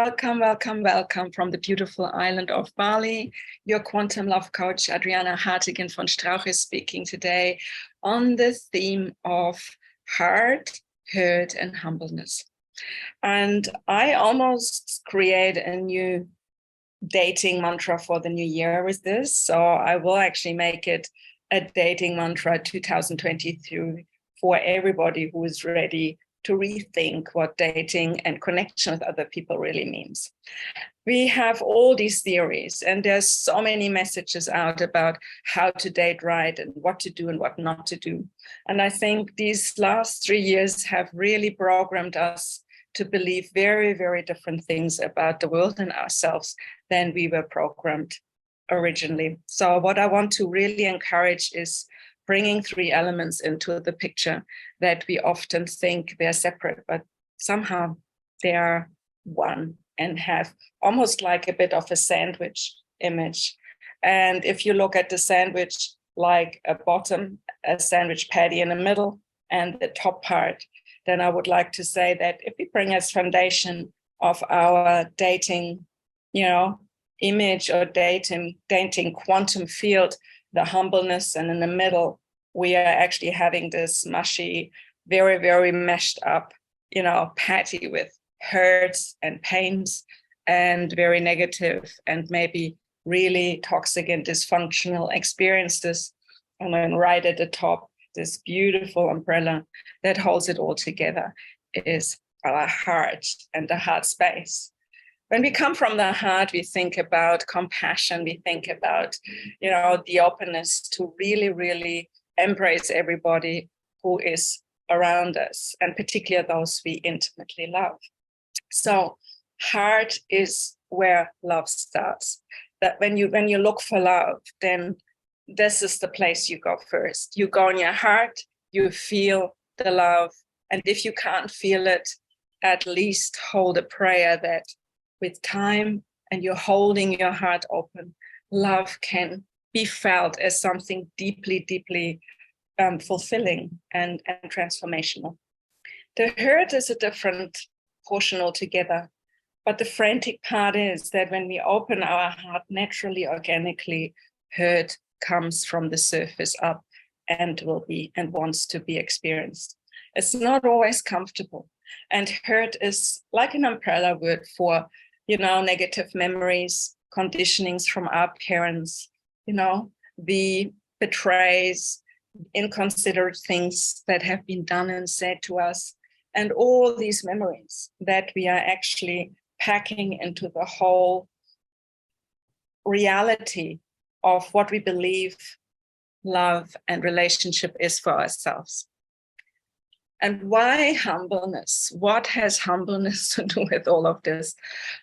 Welcome, welcome, welcome from the beautiful island of Bali. Your quantum love coach, Adriane Hartigan-von Strauch, is speaking today on the theme of heart, hurt, and humbleness. And I almost create a new dating mantra for the new year with this. So I will actually make it a dating mantra 2023 for everybody who is ready to rethink what dating and connection with other people really means. We have all these theories, and there's so many messages out about how to date right and what to do and what not to do. And I think these last 3 years have really programmed us to believe very, very different things about the world and ourselves than we were programmed originally. So what I want to really encourage is bringing 3 elements into the picture that we often think they're separate, but somehow they are one and have almost like a bit of a sandwich image. And if you look at the sandwich like a bottom, a sandwich patty in the middle, and the top part, then I would like to say that if we bring as foundation of our dating, image or dating quantum field, the humbleness, and in the middle, we are actually having this mushy, very, very meshed up, patty with hurts and pains and very negative and maybe really toxic and dysfunctional experiences. And then right at the top, this beautiful umbrella that holds it all together is our heart and the heart space. When we come from the heart, we think about compassion. We think about, the openness to really, really embrace everybody who is around us, and particularly those we intimately love. So heart is where love starts. That when you look for love, then this is the place you go first. You go in your heart, you feel the love. And if you can't feel it, at least hold a prayer that with time and you're holding your heart open, love can be felt as something deeply, deeply fulfilling and transformational. The hurt is a different portion altogether. But the frantic part is that when we open our heart naturally, organically, hurt comes from the surface up and will be and wants to be experienced. It's not always comfortable. And hurt is like an umbrella word for, negative memories, conditionings from our parents, the betrays, inconsiderate things that have been done and said to us, and all these memories that we are actually packing into the whole reality of what we believe love and relationship is for ourselves. And why humbleness? What has humbleness to do with all of this?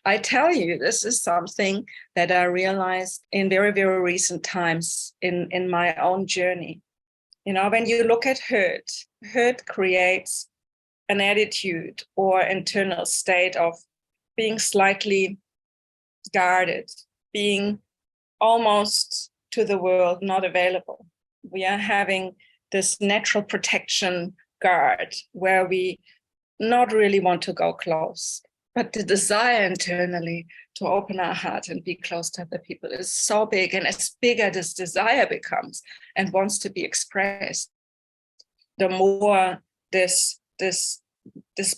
I tell you, this is something that I realized in very, very recent times in my own journey. When you look at hurt creates an attitude or internal state of being slightly guarded, being almost to the world not available. We are having this natural protection guard where we not really want to go close, but the desire internally to open our heart and be close to other people is so big, and as bigger this desire becomes and wants to be expressed, the more this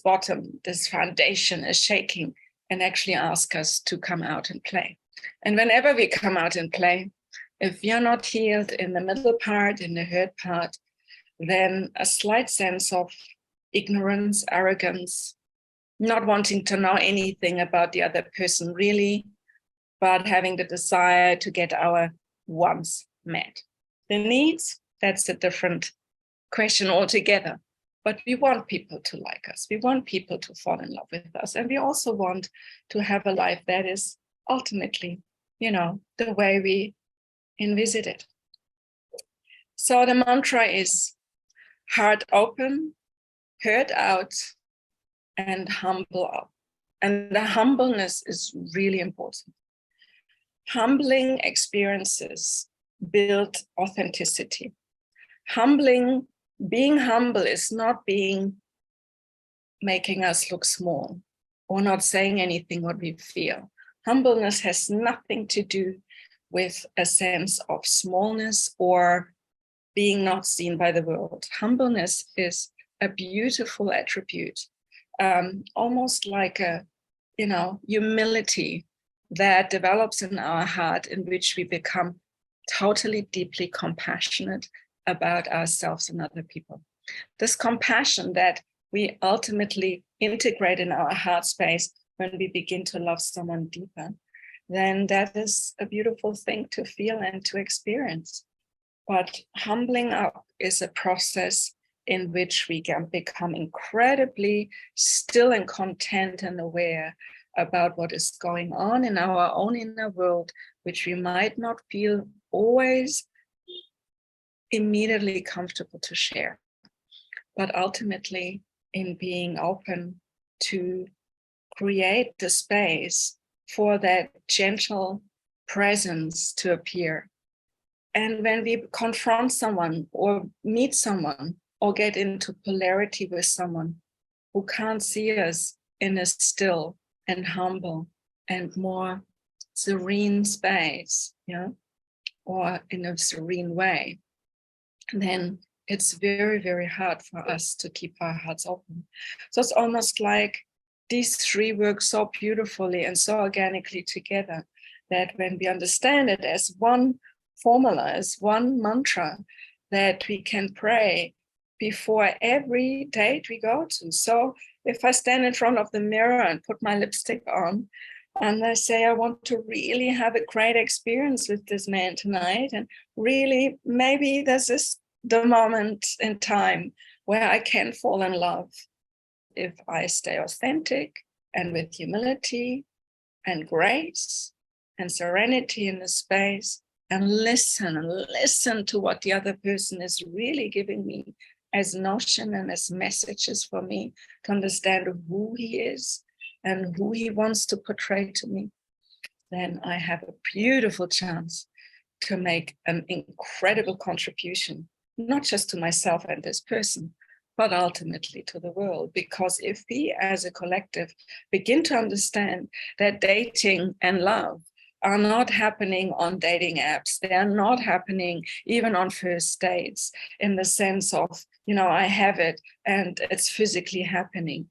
bottom, this foundation is shaking and actually ask us to come out and play. And whenever we come out and play, if you're not healed in the middle part, in the hurt part, then a slight sense of ignorance, arrogance, not wanting to know anything about the other person really, but having the desire to get our wants met. The needs, that's a different question altogether. But we want people to like us. We want people to fall in love with us. And we also want to have a life that is ultimately, the way we envision it. So the mantra is heart open, hurt out, and humble up. And the humbleness is really important. Humbling experiences build authenticity. Being humble is not making us look small. or not saying anything what we feel. Humbleness has nothing to do with a sense of smallness or being not seen by the world. Humbleness is a beautiful attribute, almost like a, humility that develops in our heart, in which we become totally, deeply compassionate about ourselves and other people. This compassion that we ultimately integrate in our heart space when we begin to love someone deeper, then that is a beautiful thing to feel and to experience. But humbling up is a process in which we can become incredibly still and content and aware about what is going on in our own inner world, which we might not feel always immediately comfortable to share. But ultimately, in being open to create the space for that gentle presence to appear. And when we confront someone or meet someone or get into polarity with someone who can't see us in a still and humble and more serene space, or in a serene way, then it's very, very hard for us to keep our hearts open. So it's almost like these three work so beautifully and so organically together that when we understand it as one formula, as one mantra, that we can pray before every date we go to. So if I stand in front of the mirror and put my lipstick on, and I say, I want to really have a great experience with this man tonight, and really, maybe this is the moment in time where I can fall in love. If I stay authentic and with humility and grace and serenity in the space, and listen to what the other person is really giving me as notion and as messages for me to understand who he is and who he wants to portray to me, then I have a beautiful chance to make an incredible contribution, not just to myself and this person, but ultimately to the world. Because if we as a collective begin to understand that dating and love are not happening on dating apps, they are not happening even on first dates in the sense of, I have it and it's physically happening.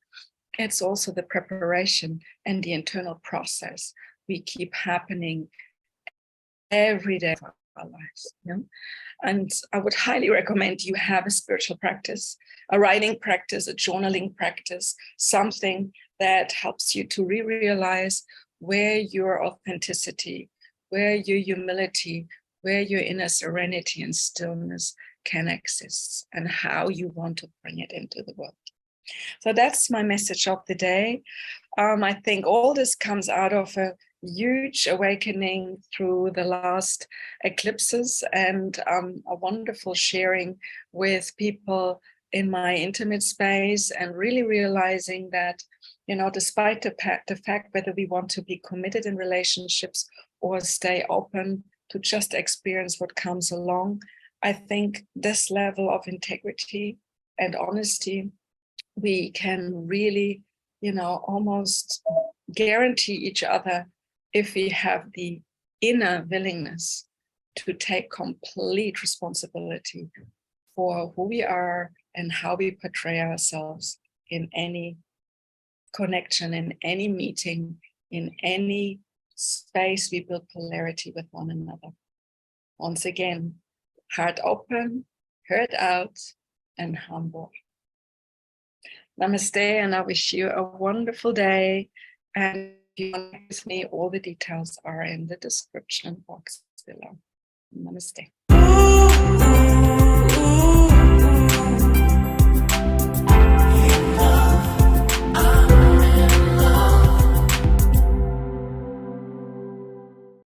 It's also the preparation and the internal process we keep happening every day of our lives. And I would highly recommend you have a spiritual practice, a writing practice, a journaling practice, something that helps you to realize where your authenticity, where your humility, where your inner serenity and stillness can exist, and how you want to bring it into the world. So that's my message of the day. I think all this comes out of a huge awakening through the last eclipses and a wonderful sharing with people in my intimate space, and really realizing that, despite the fact whether we want to be committed in relationships or stay open to just experience what comes along, I think this level of integrity and honesty, we can really, almost guarantee each other if we have the inner willingness to take complete responsibility for who we are and how we portray ourselves in any connection, in any meeting, in any space we build polarity with one another. Once again, heart open, heart out, and humble. Namaste, and I wish you a wonderful day. And if you want to with me, all the details are in the description box below. Namaste.